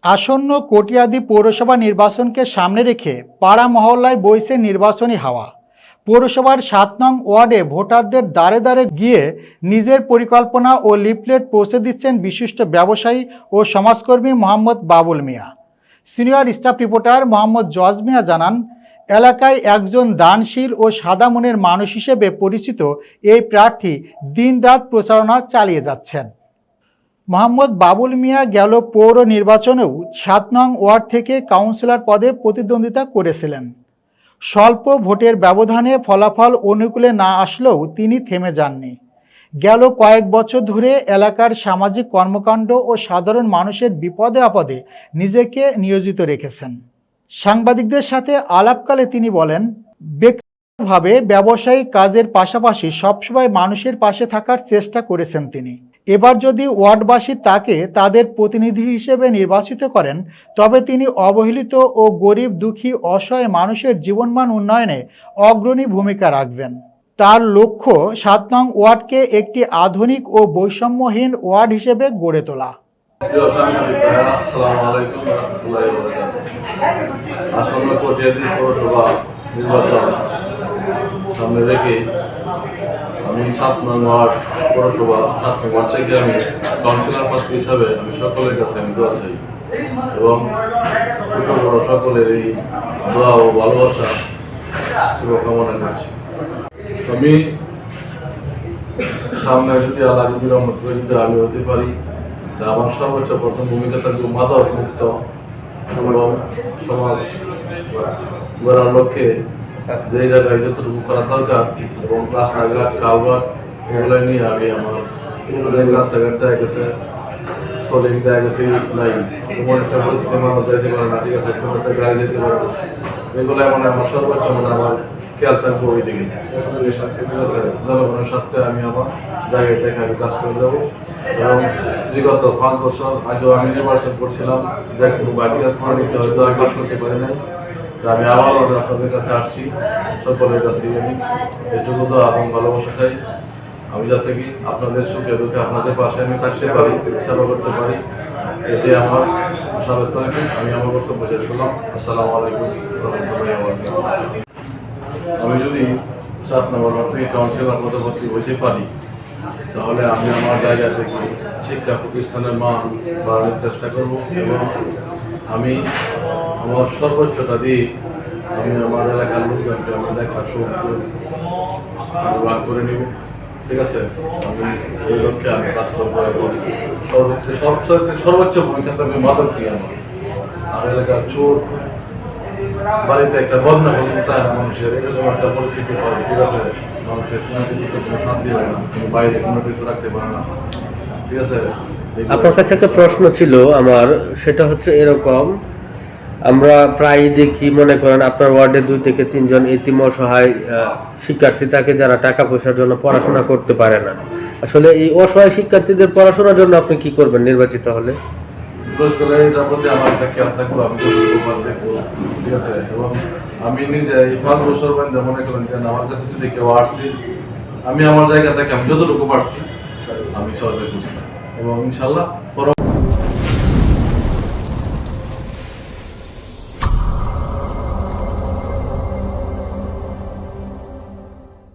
আসন্ন কটিয়াদী পৌরসভা নির্বাচনকে সামনে রেখে পাড়া মহল্লায় বইছে নির্বাচনী হাওয়া। পৌরসভার ৭ নং ওয়ার্ডে ভোটারদের দ্বারে দ্বারে গিয়ে নিজের পরিকল্পনা ও লিফলেট পৌঁছে দিচ্ছেন বিশিষ্ট ব্যবসায়ী ও সমাজকর্মী মোহাম্মদ বাবুল মিয়া। সিনিয়র স্টাফ রিপোর্টার মোহাম্মদ জজ মিয়া জানান, এলাকায় একজন দানশীল ও সাদা মনের মানুষ হিসেবে পরিচিত এই প্রার্থী দিনরাত প্রচারণা চালিয়ে যাচ্ছেন। মোহাম্মদ বাবুল মিয়া গেল পৌর নির্বাচনেও ৭ নং ওয়ার্ড থেকে কাউন্সিলর পদে প্রতিদ্বন্দ্বিতা করেছিলেন। স্বল্প ভোটের ব্যবধানে ফলাফল অনুকূলে না আসলেও তিনি থেমে যাননি। গেল কয়েক বছর ধরে এলাকার সামাজিক কর্মকাণ্ড ও সাধারণ মানুষের বিপদে আপদে নিজেকে নিয়োজিত রেখেছেন। সাংবাদিকদের সাথে আলাপকালে তিনি বলেন, ব্যক্তিগতভাবে ব্যবসায়িক কাজের পাশাপাশি সবসময় মানুষের পাশে থাকার চেষ্টা করেছেন তিনি। এবার যদি ওয়ার্ডবাসী তাকে তাদের প্রতিনিধি হিসেবে নির্বাচিত করেন, তবে তিনি অবহেলিত ও গরিব দুঃখী অসহায় মানুষের জীবনমান উন্নয়নে অগ্রণী ভূমিকা রাখবেন। তার লক্ষ্য ৭ নং ওয়ার্ডকে একটি আধুনিক ও বৈষম্যহীন ওয়ার্ড হিসেবে গড়ে তোলা। আসন্ন কটিয়াদী পৌরসভা নির্বাচন সামনে রেখে আমি ৭ নং ওয়ার্ড পৌরসভা ৭ নং ওয়ার্ড থেকে আমি কাউন্সিলর প্রার্থী হিসাবে আমি সকলের কাছে আমি দোয়া চাই এবং ছোট বড় সকলের এই দোয়া ও ভালোবাসা শুভকামনা করছি। আমি সামনে যদি আল্লাহ যদি রহমত করে যদি আমি হতে পারি, তা আমার সর্বোচ্চ প্রথম ভূমিকা থাকবে মাদক মুক্ত এবং সমাজ গড়ার লক্ষ্যে যে জায়গায় যতটুকু করা দরকার এবং রাস্তাঘাট কালভার্ট এগুলো নিয়ে আমি আমার রাস্তাঘাট দেখা গেছে সলিং দেখা গেছে নাই, এমন একটা পরিস্থিতি মানুষ যেতে পারে না, ঠিক আছে, কোনো একটা গাড়ি যেতে পারে না, এগুলো মানে আমার সর্বোচ্চ মানে আমার খেয়াল থাকবো ওই দিকে, ঠিক আছে। জনগণের স্বার্থে আমি আমার জায়গায় দেখে আমি কাজ করে যাবো এবং বিগত ৫ বছর আগেও আমি নির্বাচন করছিলাম, যা কোনো বাকিরাত প্রণীত হয়তো আমি কাজ করতে পারি নাই। আমি আবারও আপনাদের কাছে আসছি, সকলের কাছে আমি এটুকু তো এবং ভালোবাসা চাই, আমি যাতে কি আপনাদের সুখে দুঃখে আপনাদের পাশে আমি থাকতে পারি, সেবা করতে পারি, এটাই আমার আশা ব্যক্ত রাখি। আমি আমার বক্তব্য শেষ করলাম। আসসালামু আলাইকুম রহমতুল্লাহি ওয়া বারাকাতুহু। আমি যদি ৭ নম্বর ওয়ার্ড থেকে কাউন্সিলর পদপ্রার্থী হইতে পারি, তাহলে আমি আমার জায়গা থেকে শিক্ষা প্রতিষ্ঠানের মান বাড়ানোর চেষ্টা করব এবং আমি আমার সর্বোচ্চটা দিয়ে আমি আমার এলাকার লোকজনকে আমার দেখার সুযোগ ভাগ করে নিব, ঠিক আছে। আমি ওই লক্ষ্যে আমি কাজ করবো এবং সর্বোচ্চ ভূমিকা থাকবে মাদক দিয়ে আমার আর এলাকার চোর বাড়িতে একটা বদনা পছন্দ হয় না মানুষের, এরকম একটা পরিস্থিতি হয়, ঠিক আছে। মানুষের কোনো কিছুতে কোনো শান্তি হয় না, কোনো বাইরে কোনো কিছু রাখতে পারে না, ঠিক আছে। আপনার কাছে একটা প্রশ্ন ছিল আমার, সেটা হচ্ছে এরকম, আমরা প্রায় দেখি, মনে করেন আপনার ওয়ার্ডে 2 থেকে 3 জন এতিম অসহায় শিক্ষার্থী থাকে যারা টাকা পয়সার জন্য পড়াশোনা করতে পারে না। আসলে এই অসহায় শিক্ষার্থীদের পড়াশোনার জন্য আপনি কি করবেন নির্বাচিত হলে? এটার প্রতি আমার একটা খেয়াল থাকবো, আমি দেখবো, ঠিক আছে। এবং আমি নিজে এই 5 বছর মনে করেন যে আমার কাছে যদি কেউ আসছি, আমি আমার জায়গা থেকে আমি যতটুকু পারছি আমি সরকার করছি এবং ইনশাল্লাহ